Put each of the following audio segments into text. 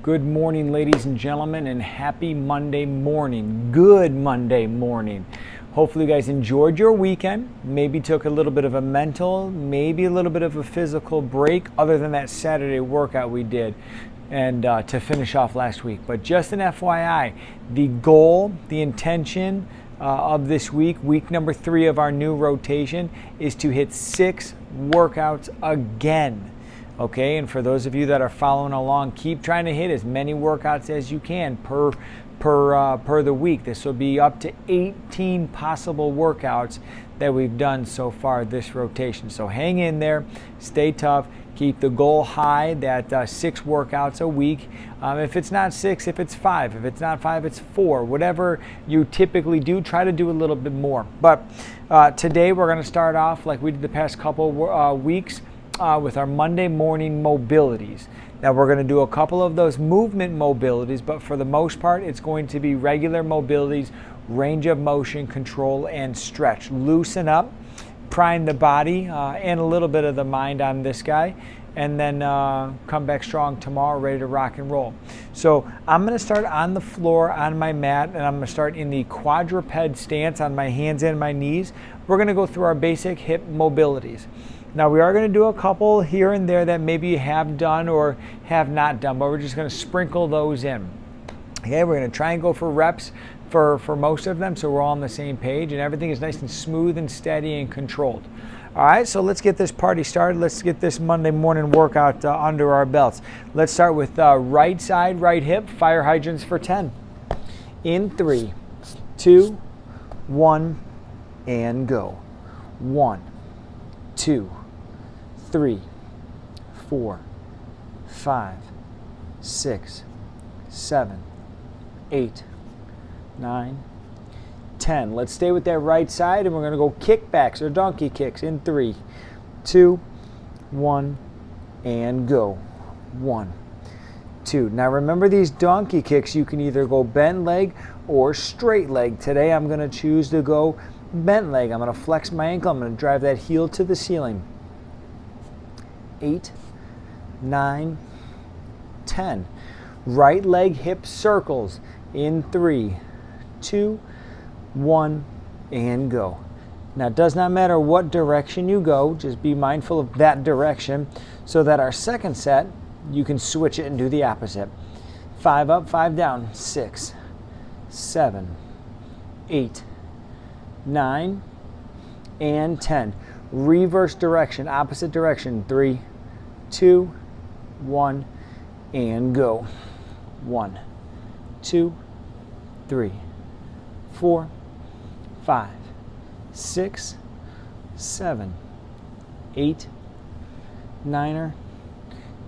Good morning, ladies and gentlemen, and happy Monday morning. Good Monday morning. Hopefully you guys enjoyed your weekend, maybe took a little bit of a mental, maybe a little bit of a physical break other than that Saturday workout we did and to finish off last week. But just an FYI, the goal, the intention of this week number 3 of our new rotation, is to hit 6 workouts again. Okay, and for those of you that are following along, keep trying to hit as many workouts as you can per the week. This will be up to 18 possible workouts that we've done so far this rotation. So hang in there, stay tough, keep the goal high, that 6 workouts a week. If it's not 6, if it's 5. If it's not 5, it's 4. Whatever you typically do, try to do a little bit more. But today we're going to start off like we did the past couple weeks with our Monday morning mobilities. Now we're going to do a couple of those movement mobilities, but for the most part it's going to be regular mobilities, range of motion, control, and stretch. Loosen up, prime the body and a little bit of the mind on this guy, and then come back strong tomorrow, ready to rock and roll. So I'm going to start on the floor on my mat, and I'm going to start in the quadruped stance on my hands and my knees. We're going to go through our basic hip mobilities. Now we are going to do a couple here and there that maybe you have done or have not done, but we're just going to sprinkle those in. Okay, we're going to try and go for reps for most of them, so we're all on the same page and everything is nice and smooth and steady and controlled. All right, so let's get this party started. Let's get this Monday morning workout under our belts. Let's start with right side, right hip, fire hydrants for 10. In 3, 2, 1, and go. 1, 2, 3, 4, 5, 6, 7, 8, 9, 10. Let's stay with that right side, and we're going to go kickbacks or donkey kicks in 3, 2, 1, and go. 1, 2. Now remember, these donkey kicks, you can either go bent leg or straight leg. Today I'm going to choose to go bent leg. I'm going to flex my ankle. I'm going to drive that heel to the ceiling. 8, 9, 10. Right leg hip circles in 3, 2, 1, and go. Now it does not matter what direction you go, just be mindful of that direction so that our second set you can switch it and do the opposite. 5 up, 5 down. 6, 7, 8, 9, and 10. Reverse direction, opposite direction. 3, 2, 1, and go. 1, 2, 3, 4, 5, 6, 7, 8, 9,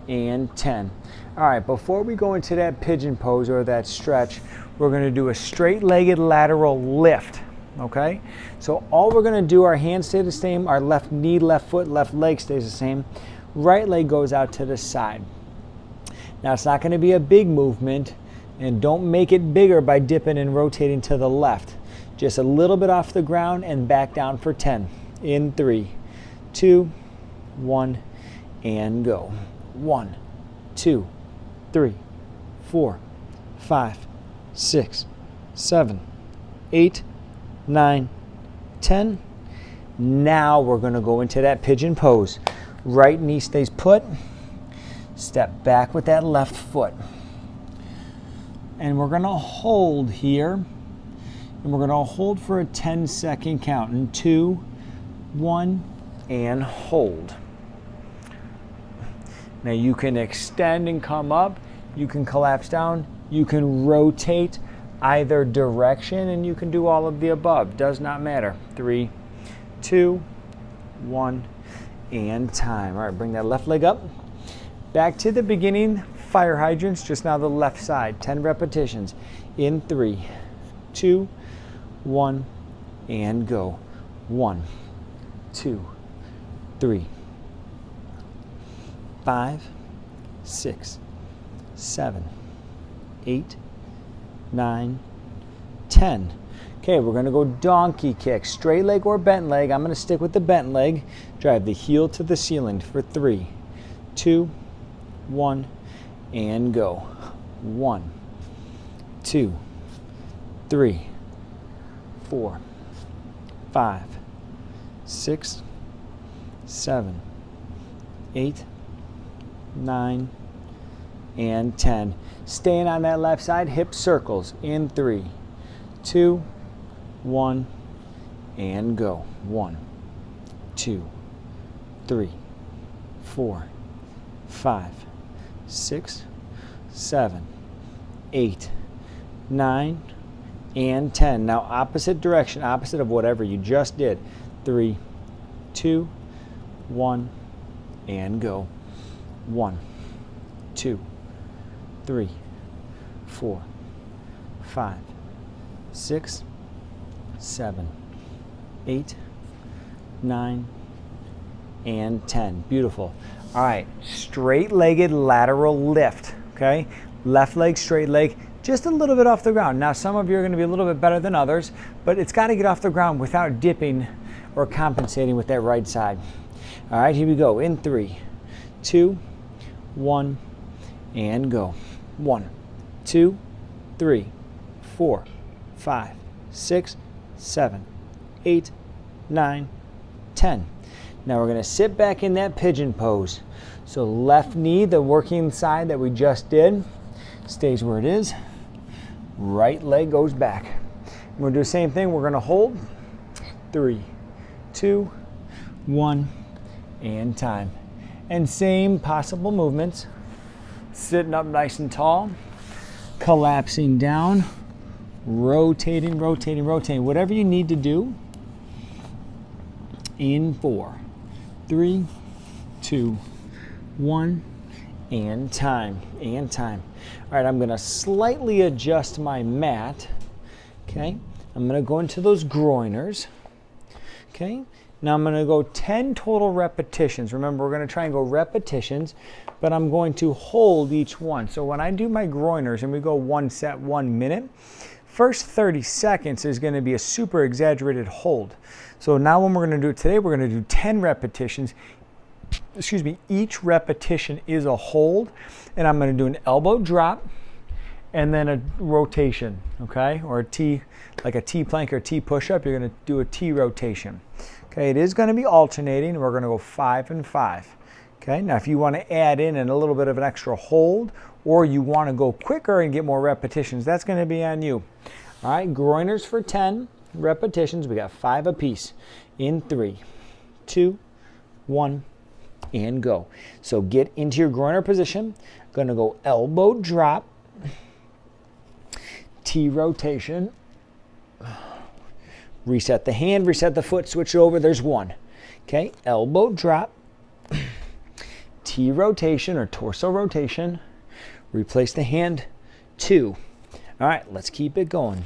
and 10. All right, before we go into that pigeon pose or that stretch, we're going to do a straight-legged lateral lift. Okay, so all we're going to do, our hands stay the same, our left knee, left foot, left leg stays the same, right leg goes out to the side. Now it's not going to be a big movement, and don't make it bigger by dipping and rotating to the left. Just a little bit off the ground and back down for 10. In 3, 2, 1, and go. 1, 2, 3, 4, 5, 6, 7, 8, 9, 10. Now we're going to go into that pigeon pose. Right knee stays put. Step back with that left foot. And we're going to hold here. And we're going to hold for a 10-second count. In 2, 1, and hold. Now you can extend and come up. You can collapse down. You can rotate either direction, and you can do all of the above. Does not matter. 3, 2, 1, and time. All right, bring that left leg up. Back to the beginning, fire hydrants, just now the left side. 10 repetitions. In 3, 2, 1, and go. 1, 2, 3, 5, 6, 7, 8, 9, 10. Okay, we're going to go donkey kick, straight leg or bent leg. I'm going to stick with the bent leg. Drive the heel to the ceiling for 3, 2, 1, and go. 1, 2, 3, 4, 5, 6, 7, 8, 9, and 10. Staying on that left side, hip circles in 3, 2, 1, and go. 1, 2, 3, 4, 5, 6, 7, 8, 9, and 10. Now opposite direction, opposite of whatever you just did. 3, 2, 1, and go. 1, 2, 3, 4, 5, 6, 7, 8, 9, and 10. Beautiful. All right, straight-legged lateral lift, okay? Left leg, straight leg, just a little bit off the ground. Now, some of you are going to be a little bit better than others, but it's got to get off the ground without dipping or compensating with that right side. All right, here we go. In 3, 2, 1, and go. 1, 2, 3, 4, 5, 6, 7, 8, 9, 10. Now we're going to sit back in that pigeon pose. So left knee, the working side that we just did, stays where it is. Right leg goes back. We're going to do the same thing. We're going to hold. 3, 2, 1, and time. And same possible movements. Sitting up nice and tall. Collapsing down. Rotating, rotating, rotating. Whatever you need to do. In 4, 3, 2, 1, and time, and time. All right, I'm going to slightly adjust my mat. Okay, I'm going to go into those groiners. Okay, now I'm going to go 10 total repetitions. Remember, we're going to try and go repetitions, but I'm going to hold each one. So when I do my groiners and we go 1 set, 1 minute, first 30 seconds is going to be a super exaggerated hold. So now when we're going to do it today, we're going to do 10 repetitions. Excuse me, each repetition is a hold, and I'm going to do an elbow drop and then a rotation, okay? Or a T, like a T plank or T push-up, you're going to do a T rotation. Okay, it is going to be alternating. We're going to go 5 and 5. Okay, now if you want to add in a little bit of an extra hold, or you want to go quicker and get more repetitions, that's going to be on you. All right, groiners for 10 repetitions. We got 5 apiece. In 3, 2, 1, and go. So get into your groiner position. Going to go elbow drop, T rotation, reset the hand, reset the foot, switch it over. There's 1. Okay, elbow drop, T rotation or torso rotation, replace the hand, 2. All right, let's keep it going.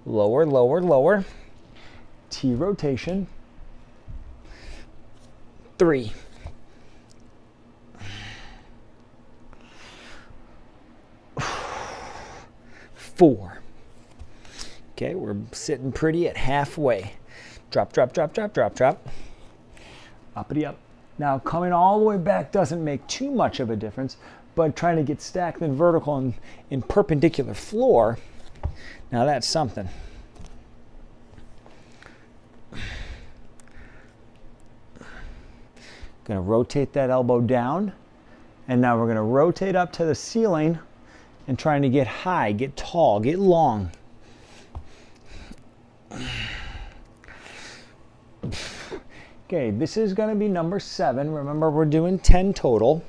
Lower, lower, lower. T rotation. 3. 4. Okay, we're sitting pretty at halfway. Drop, drop, drop, drop, drop, drop. Uppity up. Now, coming all the way back doesn't make too much of a difference, but trying to get stacked and vertical and in perpendicular floor, now that's something. Going to rotate that elbow down, and now we're going to rotate up to the ceiling and trying to get high, get tall, get long. Okay, this is going to be number 7. Remember, we're doing 10 total.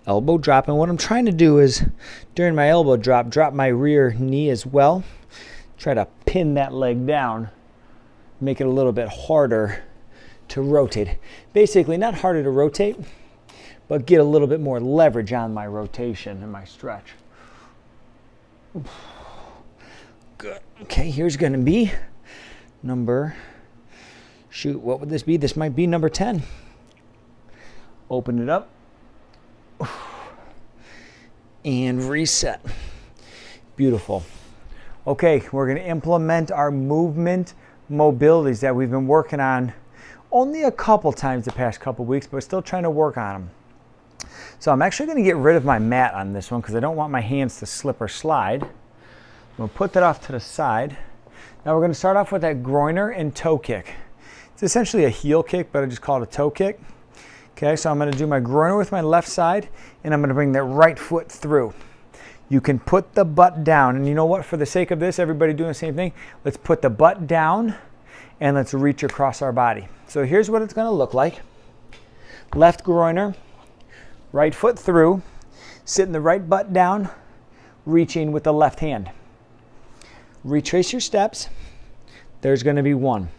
Elbow drop, and what I'm trying to do is, during my elbow drop my rear knee as well. Try to pin that leg down, make it a little bit harder to rotate. Basically, not harder to rotate, but get a little bit more leverage on my rotation and my stretch. Good. Okay, here's going to be number, shoot, what would this be? This might be number 10. Open it up. And reset. Beautiful. Okay, we're going to implement our movement mobilities that we've been working on only a couple times the past couple weeks, but still trying to work on them. So I'm actually going to get rid of my mat on this one because I don't want my hands to slip or slide. We'll put that off to the side. Now we're going to start off with that groiner and toe kick. It's essentially a heel kick, but I just call it a toe kick. Okay, so I'm going to do my groiner with my left side, and I'm going to bring that right foot through. You can put the butt down, and you know what, for the sake of this, everybody doing the same thing, let's put the butt down and let's reach across our body. So here's what it's going to look like. Left groiner, right foot through, sitting the right butt down, reaching with the left hand. Retrace your steps. There's going to be 1.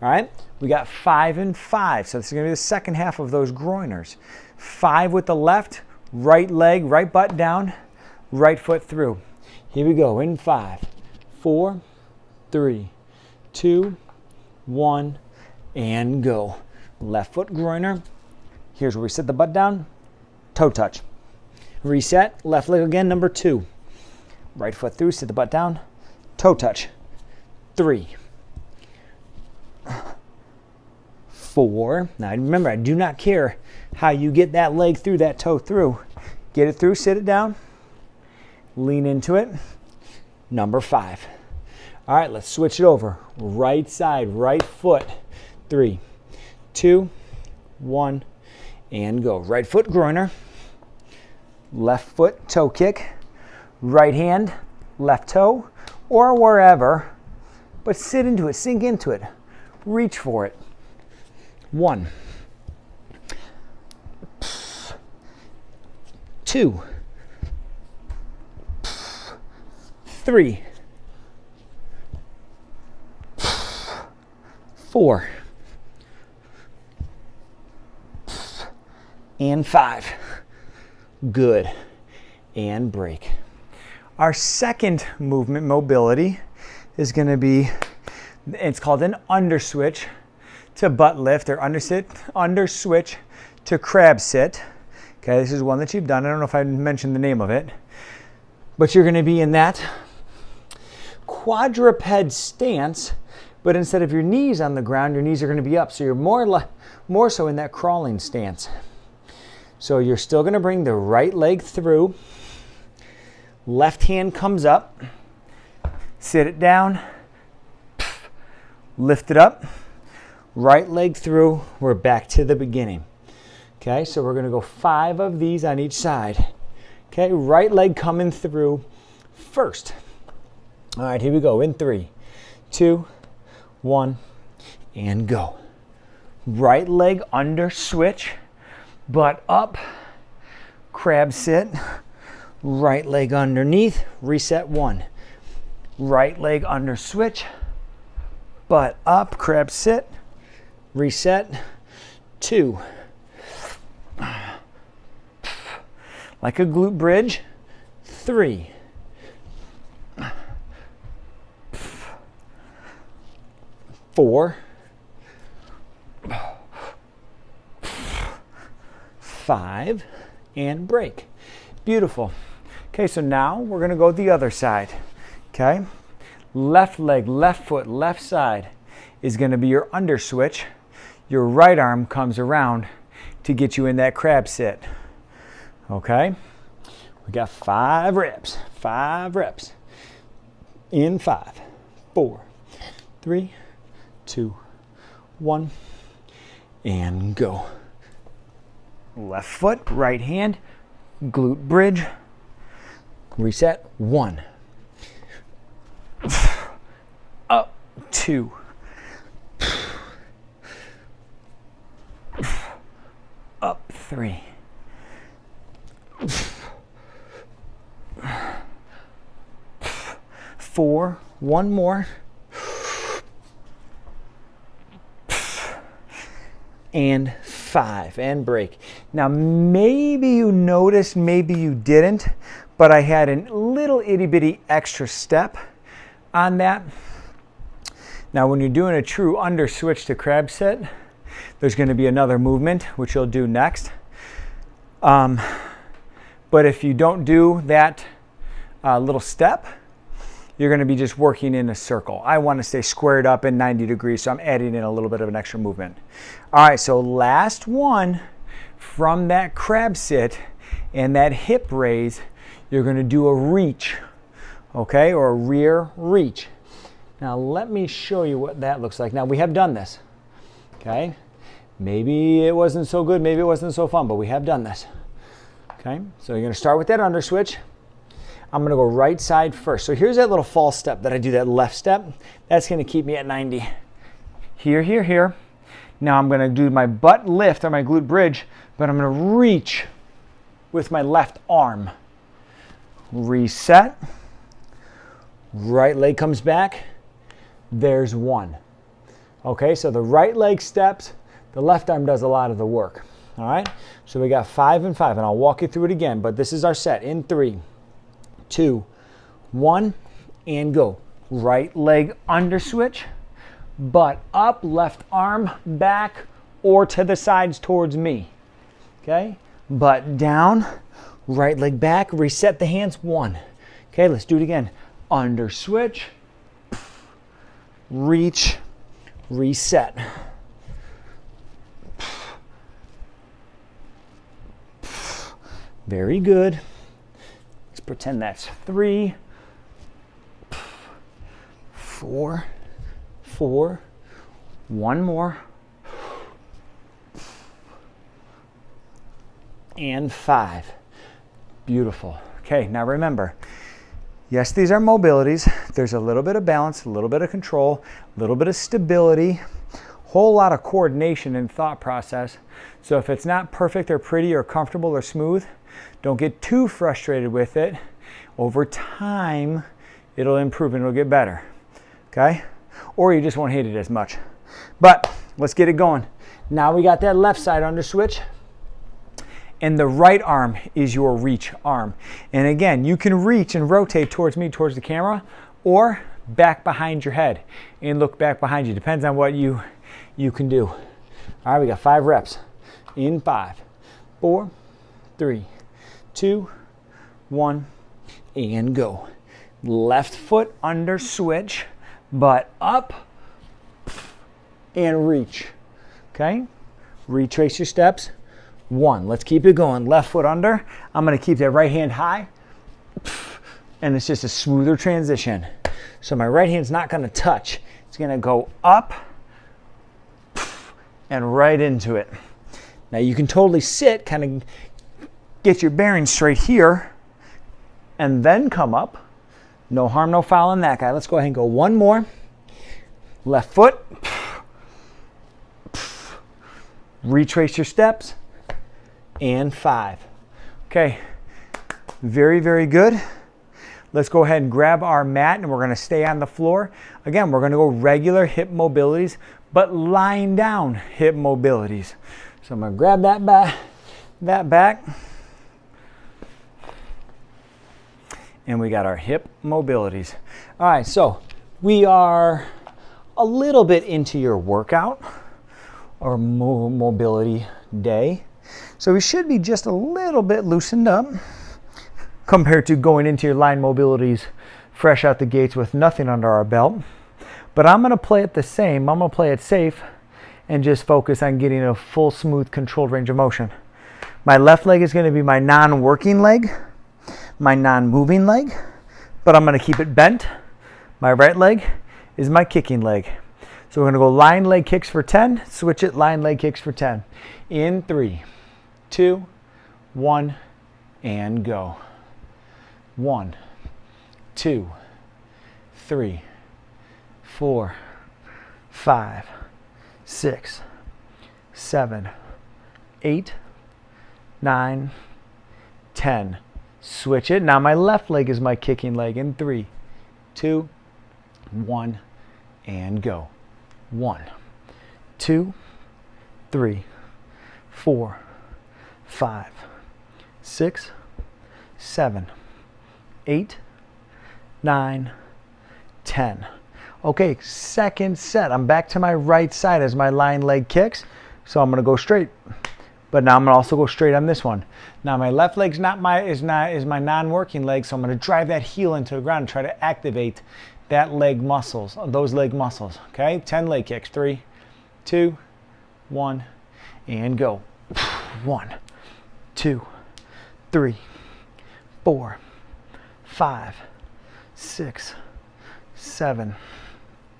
All right, we got 5 and 5. So this is going to be the second half of those groiners. 5 with the left, right leg, right butt down, right foot through. Here we go in 5, 4, 3, 2, 1, and go. Left foot groiner. Here's where we sit the butt down, toe touch. Reset, left leg again, number 2. Right foot through, sit the butt down, toe touch. 3, 4. Now remember, I do not care how you get that leg through, that toe through. Get it through, sit it down, lean into it. Number 5. All right, let's switch it over. Right side, right foot. 3, 2, 1, and go. Right foot groiner, left foot toe kick, right hand, left toe, or wherever, but sit into it, sink into it, reach for it. 1, 2, 3, 4, and 5. Good. And break. Our second movement, mobility, is going to be, it's called an under switch to butt lift, or under switch to crab sit. Okay, this is one that you've done. I don't know if I mentioned the name of it, but you're going to be in that quadruped stance, but instead of your knees on the ground, your knees are going to be up. So you're more so in that crawling stance. So you're still going to bring the right leg through. Left hand comes up. Sit it down. Lift it up. Right leg through. We're back to the beginning. Okay, so we're going to go 5 of these on each side. Okay, right leg coming through first. All right, here we go in 3, 2, 1, and go. Right leg under switch, butt up, crab sit, right leg underneath, reset 1. Right leg under switch, butt up, crab sit, reset 2. Like a glute bridge, 3. 4. 5, and break. Beautiful. Okay, so now we're going to go the other side. Okay, left leg, left foot, left side is going to be your under switch. Your right arm comes around to get you in that crab sit. Okay, we got 5 reps. 5 reps. In 5, 4, 3, 2, 1, and go. Left foot, right hand, glute bridge, reset 1. Up 2. Up 3. 4. 1 more. And 5, and break. Now maybe you noticed, maybe you didn't, but I had a little itty bitty extra step on that. Now when you're doing a true under switch to crab sit, there's going to be another movement, which you'll do next. But if you don't do that little step, you're going to be just working in a circle. I want to stay squared up in 90 degrees, so I'm adding in a little bit of an extra movement. All right, so last one from that crab sit And that hip raise, you're going to do a reach, okay, or a rear reach. Now let me show you what that looks like. Now we have done this, okay? Maybe it wasn't so good, maybe it wasn't so fun, but we have done this. Okay, so you're going to start with that under switch. I'm going to go right side first. So here's that little false step that I do, that left step. That's going to keep me at 90. Here, here, here. Now I'm going to do my butt lift or my glute bridge, but I'm going to reach with my left arm. Reset. Right leg comes back. There's one. Okay, so the right leg steps, the left arm does a lot of the work. All right, so we got 5 and 5, and I'll walk you through it again, but this is our set in 3, 2, 1, and go. Right leg under switch, butt up, left arm back or to the sides towards me. Okay, butt down, right leg back, reset the hands, 1. Okay, let's do it again. Under switch, reach, reset. Very good. Let's pretend that's 3, 4, 4, one more, and 5. Beautiful. Okay, now remember, yes, these are mobilities. There's a little bit of balance, a little bit of control, a little bit of stability, whole lot of coordination and thought process. So if it's not perfect or pretty or comfortable or smooth, don't get too frustrated with it. Over time, it'll improve and it'll get better, okay? Or you just won't hate it as much. But let's get it going. Now we got that left side under switch, and the right arm is your reach arm. And again, you can reach and rotate towards me, towards the camera, or back behind your head and look back behind you. Depends on what you can do. All right, we got 5 reps. In 5, 4, 3, 2, 1, and go. Left foot under switch, butt up, and reach. Okay? Retrace your steps. 1. Let's keep it going. Left foot under. I'm going to keep that right hand high, and it's just a smoother transition. So my right hand's not going to touch. It's going to go up and right into it. Now you can totally sit, kind of get your bearings straight here, and then come up. No harm, no foul in that guy. Let's go ahead and go one more. Left foot. Retrace your steps. And 5. Okay, very, very good. Let's go ahead and grab our mat, and we're going to stay on the floor. Again, we're going to go regular hip mobilities, but lying down hip mobilities. So I'm going to grab that back. And we got our hip mobilities. All right, so we are a little bit into your workout or mobility day. So we should be just a little bit loosened up compared to going into your line mobilities fresh out the gates with nothing under our belt. But I'm going to play it the same. I'm going to play it safe and just focus on getting a full, smooth, controlled range of motion. My left leg is going to be my non-working leg, my non-moving leg, but I'm going to keep it bent. My right leg is my kicking leg. So we're going to go line leg kicks for 10, switch it, line leg kicks for 10. In 3, 2, 1, and go. 1, 2, 3, 4, 5, 6, 7, 8, 9, 10. Switch it. Now my left leg is my kicking leg in 3, 2, 1, and go. 1, 2, 3, 4, 5, 6, 7, 8, 9, 10. Okay, second set. I'm back to my right side as my line leg kicks. So I'm going to go straight. But now I'm going to also go straight on this one. Now my left leg's is my non-working leg, so I'm going to drive that heel into the ground and try to activate that leg muscles, those leg muscles. Okay, 10 leg kicks. 3, 2, 1, and go. 1, 2, 3, 4, 5, 6, 7,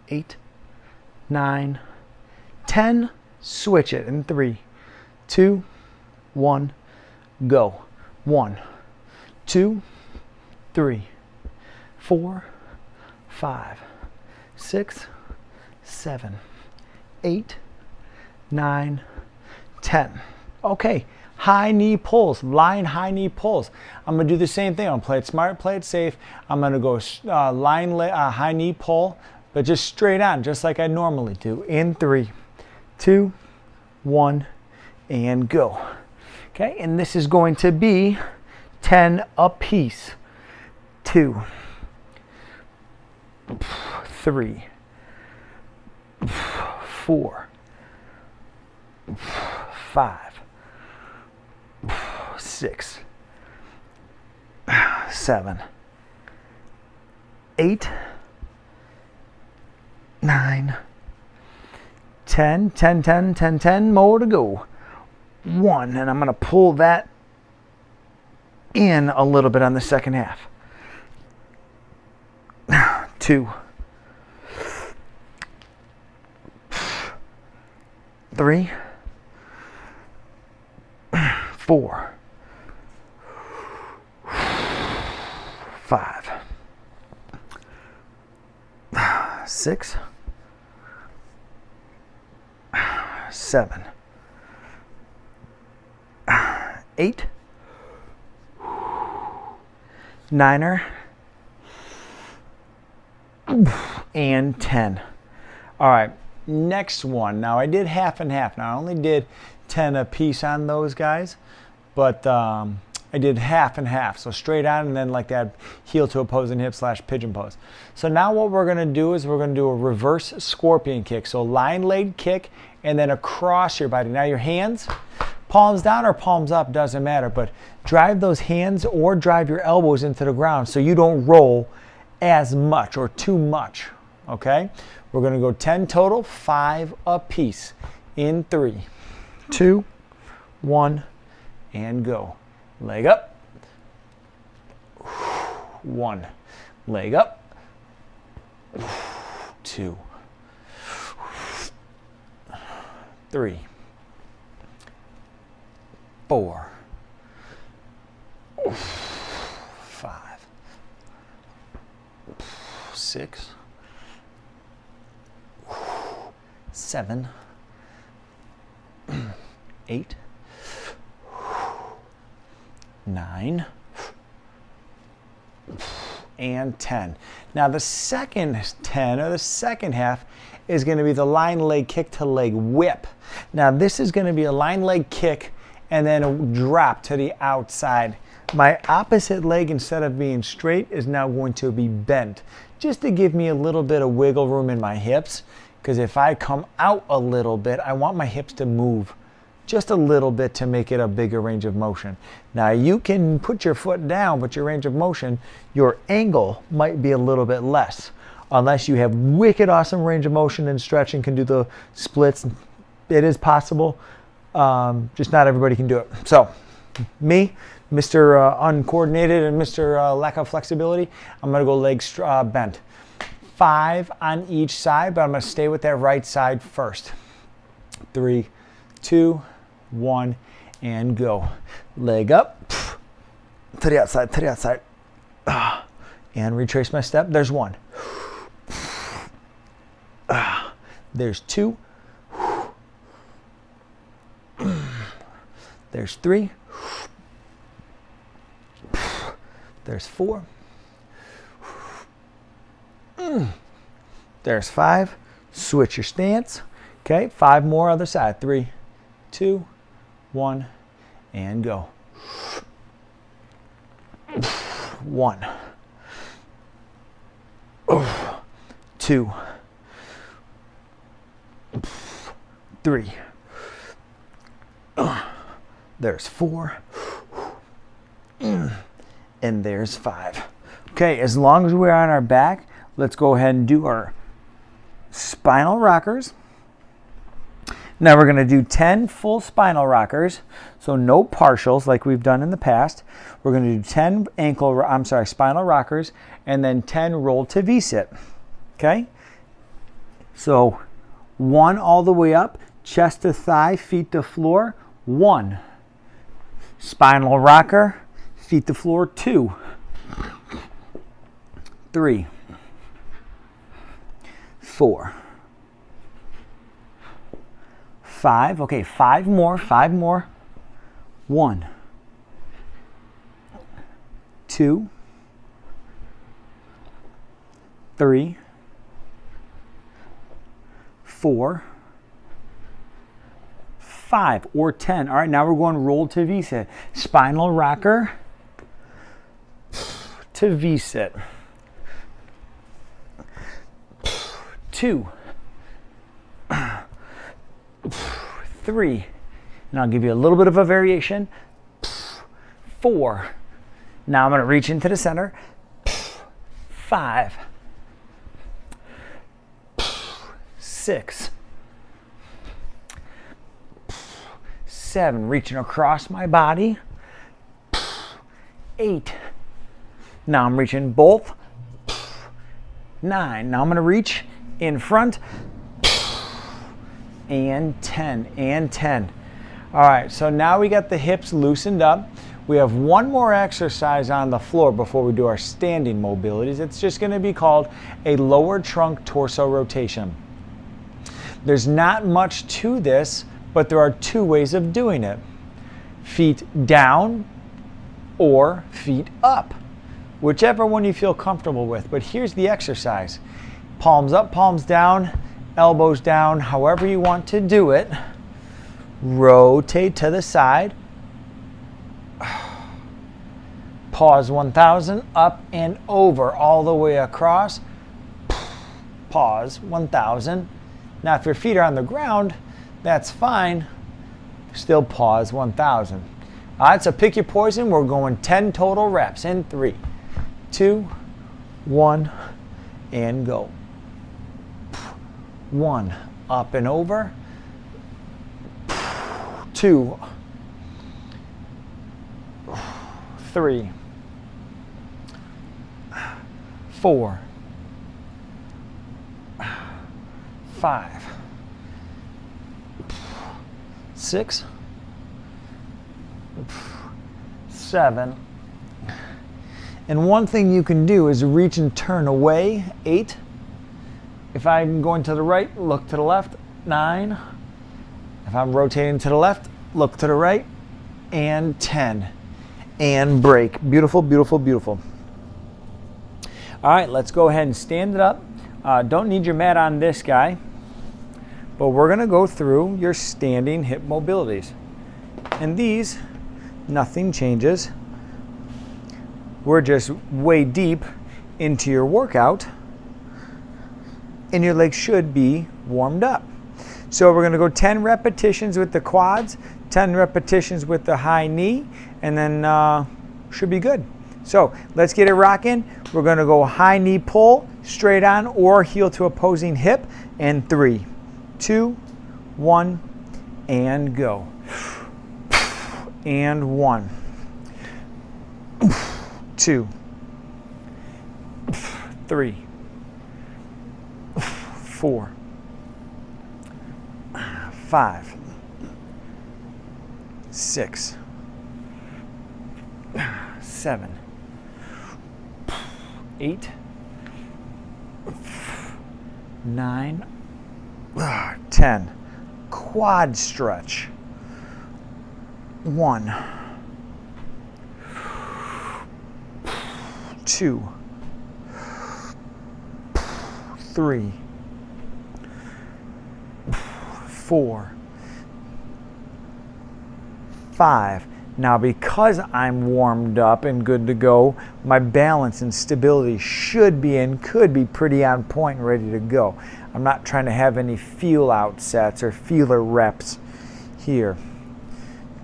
8, 9, 10. Switch it in 3, 2, 1, go. 1, 2, 3, 4, 5, 6, 7, 8, 9, 10. Okay, high knee pulls, lying high knee pulls. I'm going to do the same thing. I'm going to play it smart, play it safe. I'm going to go high knee pull, but just straight on, just like I normally do. In 3, 2, 1, and go. Okay, and this is going to be 10 apiece. 2, 3, 4, 5, 6, 7, 8, 9, 10, 10, 10, 10, 10 more to go. 1, and I'm going to pull that in a little bit on the second half. 2, 3, 4, 5, 6, 7, 8, 9, and 10. All right, next one. Now I did half and half. Now I only did 10 a piece on those guys, but I did half and half. So straight on and then like that heel to opposing hip / pigeon pose. So now what we're going to do is we're going to do a reverse scorpion kick. So lying leg kick and then across your body. Now your hands, palms down or palms up, doesn't matter, but drive those hands or drive your elbows into the ground so you don't roll as much or too much, okay? We're going to go 10 total, 5 apiece. In 3, 2, 1, and go. Leg up. 1. Leg up. 2, 3, 4, 5, 6, 7, 8, 9, and 10. Now the second 10 or the second half is going to be the lying leg kick to leg whip. Now this is going to be a lying leg kick and then a drop to the outside. My opposite leg, instead of being straight, is now going to be bent, just to give me a little bit of wiggle room in my hips, because if I come out a little bit, I want my hips to move just a little bit to make it a bigger range of motion. Now you can put your foot down, but your range of motion, your angle might be a little bit less, unless you have wicked awesome range of motion and stretch and can do the splits. It is possible, just not everybody can do it. So me, Mr. Uncoordinated and Mr. Lack of Flexibility, I'm gonna go legs bent. 5 on each side, but I'm gonna stay with that right side first. 3, 2, 1, and go. Leg up, to the outside, to the outside. And retrace my step. There's 1. There's 2. There's 3. There's 4. There's 5. Switch your stance. Okay, 5 more other side. 3, 2, 1, and go. 1, 2, 3. There's 4. And there's 5. Okay, as long as we're on our back, let's go ahead and do our spinal rockers. Now we're going to do 10 full spinal rockers, so no partials like we've done in the past. We're going to do 10 spinal rockers, and then 10 roll to V-sit. Okay? So 1 all the way up, chest to thigh, feet to floor, 1. Spinal rocker, feet to floor, 2. 3. 4. 5. Okay, 5 more. 1. 2. 3. 4. 5 or 10. All right, now we're going roll to V-sit. Spinal rocker to V-sit. 2. 3. And I'll give you a little bit of a variation. 4. Now I'm going to reach into the center. 5. 6. 7. Reaching across my body. 8. Now I'm reaching both. 9. Now I'm going to reach in front. And 10. And 10. All right, so now we got the hips loosened up. We have one more exercise on the floor before we do our standing mobilities. It's just going to be called a lower trunk torso rotation. There's not much to this, but there are 2 ways of doing it. Feet down or feet up, whichever one you feel comfortable with. But here's the exercise. Palms up, palms down, elbows down, however you want to do it. Rotate to the side. Pause 1000, up and over, all the way across. Pause 1000. Now if your feet are on the ground, that's fine. Still pause 1000. All right, so pick your poison. We're going 10 total reps in 3, 2, 1, and go. 1, up and over. 2, 3, 4, 5, 6, 7. And one thing you can do is reach and turn away. 8. If I'm going to the right, look to the left. 9. If I'm rotating to the left, look to the right. And 10. And break. Beautiful, beautiful, beautiful. All right, let's go ahead and stand it up. Don't need your mat on this guy, but we're going to go through your standing hip mobilities. And these, nothing changes. We're just way deep into your workout, and your legs should be warmed up. So we're going to go 10 repetitions with the quads, 10 repetitions with the high knee, and then should be good. So let's get it rocking. We're going to go high knee pull, straight on, or heel to opposing hip, and 3, 2, 1, and go. And 1, 2, 3, 4, 5, 6, 7, 8, 9, 10. Quad stretch. 1, 2, 3, 4, 5. Now, because I'm warmed up and good to go, my balance and stability should be and could be pretty on point and ready to go. I'm not trying to have any feel out sets or feeler reps here.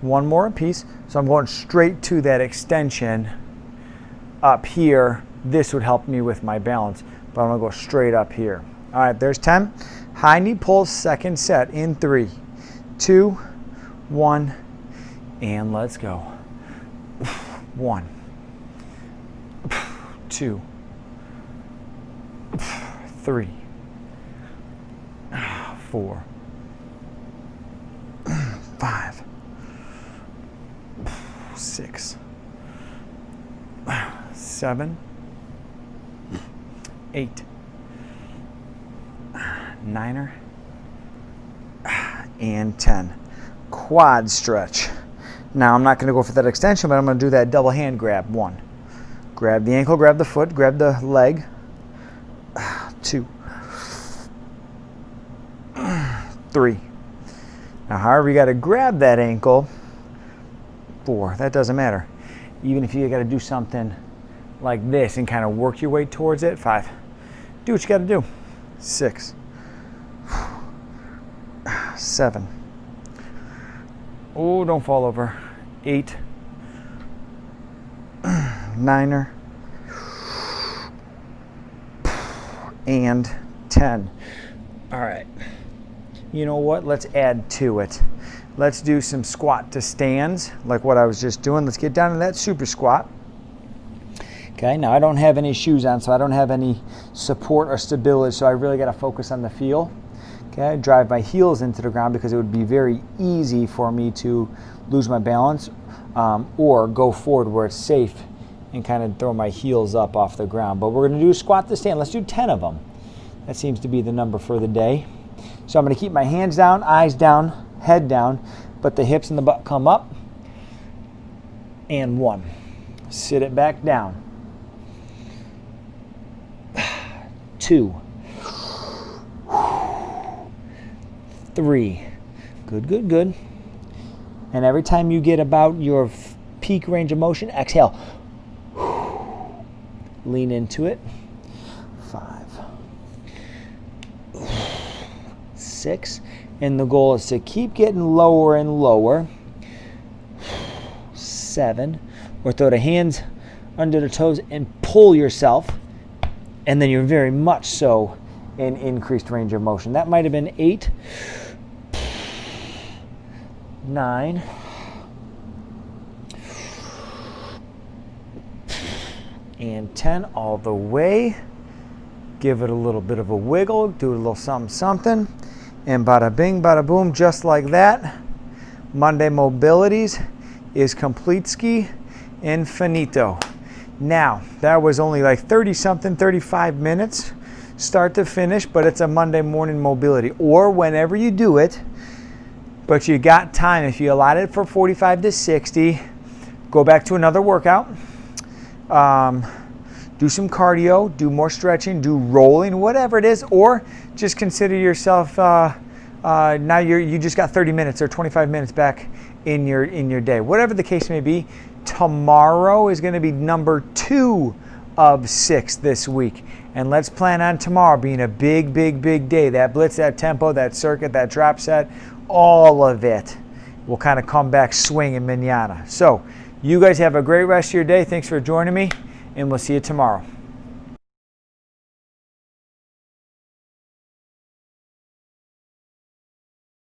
One more apiece. So I'm going straight to that extension up here. This would help me with my balance, but I'm going to go straight up here. All right, there's 10. High knee pulls, second set in 3, 2, 1, and let's go. 1, 2, 3, 4, 5, 6, 7, 8, 9, and 10. Quad stretch. Now I'm not going to go for that extension, but I'm going to do that double hand grab. 1. Grab the ankle, grab the foot, grab the leg. 2, 3. Now however you got to grab that ankle, 4. That doesn't matter. Even if you got to do something like this and kind of work your way towards it. 5. Do what you got to do. 6, 7. Oh, don't fall over. 8, 9, and 10. All right. You know what? Let's add to it. Let's do some squat to stands, like what I was just doing. Let's get down to that super squat. Okay, now I don't have any shoes on, so I don't have any support or stability, so I really got to focus on the feel. Okay, I drive my heels into the ground because it would be very easy for me to lose my balance or go forward where it's safe and kind of throw my heels up off the ground. But we're going to do squat to stand. Let's do 10 of them. That seems to be the number for the day. So I'm going to keep my hands down, eyes down, head down, but the hips and the butt come up. And 1. Sit it back down. 2. 3. Good, good, good. And every time you get about your peak range of motion, exhale. Lean into it. 5. 6. And the goal is to keep getting lower and lower. 7. Or throw the hands under the toes and pull yourself. And then you're very much so in increased range of motion. That might have been 8. 9. 10 all the way. Give it a little bit of a wiggle, do a little something, and bada bing, bada boom, just like that. Monday Mobilities is complete ski and finito. Now, that was only like 35 minutes, start to finish, but it's a Monday morning mobility, or whenever you do it, but you got time. If you allot it for 45 to 60, go back to another workout. Do some cardio, do more stretching, do rolling, whatever it is, or just consider yourself now you just got 30 minutes or 25 minutes back in your day. Whatever the case may be, tomorrow is going to be number 2 of 6 this week. And let's plan on tomorrow being a big, big, big day. That blitz, that tempo, that circuit, that drop set, all of it will kind of come back swinging manana. So you guys have a great rest of your day. Thanks for joining me, and we'll see you tomorrow.